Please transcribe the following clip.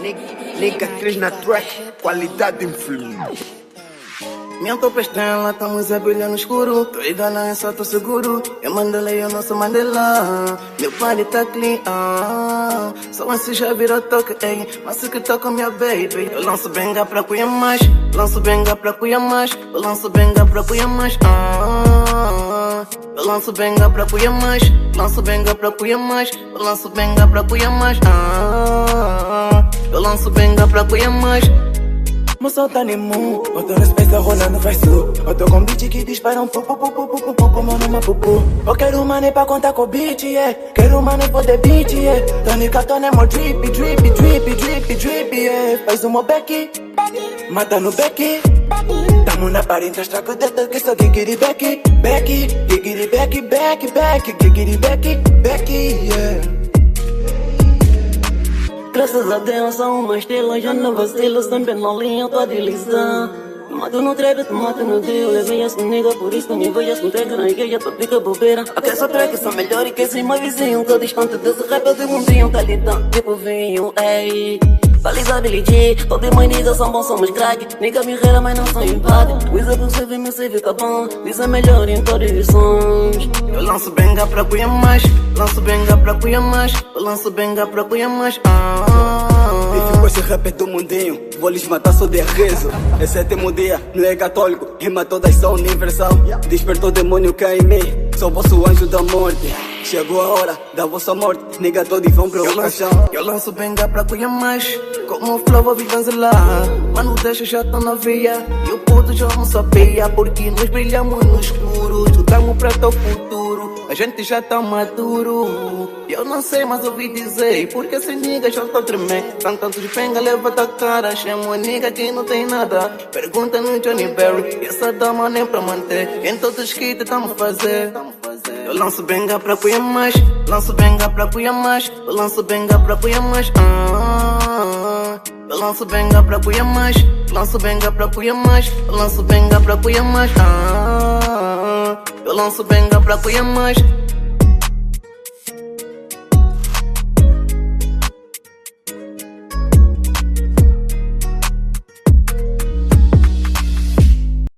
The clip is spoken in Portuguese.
Nigga 3 na track, qualidade influente. Minha topa estrela, estamos a brilhar no escuro. Tô igual só tô seguro. Eu Mandela, eu não sou Mandela. Meu party tá clean, só assim já virou toque, ei. Mas que toca minha baby. Eu lanço benga pra cuia mais. Lanço benga pra cuia mais. Eu lanço benga pra cuia mais, Eu lanço benga pra cuia mais. Lanço benga pra cuia mais. Eu lanço benga pra cuia mais, Eu lanço benga pra cuia mais. Moço tá nemo, eu tô nos pés rolando vai sul. Eu tô com beat que dispara pupu, mano, uma pupu. Eu quero money pra contar com beat, yeah. Quero money poder beat, yeah. Tônica, mo drip, yeah. Faz uma back, mata no back. Tamo na parede, traz traco dentro que só giggity back, giggity back, yeah. Graças a Deus sou uma estrela, já não vacilo, sempre na linha, tô a deslizar. Mato no trap, te mato no deal, levei as comigo, por isso me veio as entregas na igreja, tu fica bobeira. Aqui só track são melhor e que sem mais vizinho, tô distante desse rap, eu digo um dia, qualidade, tipo vinho, ei. Faliza Billy G, todos meus niggas são bons, somos crack. Nigga me rera, mas não são empate. O Isabel CV, meu CV tá bom. Diz é melhor em todas as edições. Eu lanço benga pra cuia mais. Lanço benga pra cuia mais. Eu lanço benga pra cuia mais, E ficou esse rap do mundinho, vou lhes matar só de rezo. É sétimo dia, não é católico, rima todas são universal. Despertou o demônio que é em mim, sou vosso anjo da morte. Chegou a hora da vossa morte, nega todos vão pro caixão. Eu lanço benga pra cuia mais. Como flow vou vanzelar. Mano, deixa já tá na veia. E o puto já não sabia. Porque nós brilhamos no escuro. Estudamos pra teu futuro. A gente já tá maduro. Eu não sei, mas ouvi dizer. Porque esse nigga já tá tremendo. Tanto de penga, leva tua cara. Chama a nigga que não tem nada. Pergunta no Johnny Berry. E essa dama nem pra manter. Em todos os kits tamo fazer. Eu lanço benga pra cuia mais. Lanço benga pra cuia mais. Eu lanço benga pra cuia mais, Eu lanço benga pra cuia mais. Lanço benga pra cuia mais. Eu lanço benga pra cuia mais, Eu lanço benga pra cuia mais.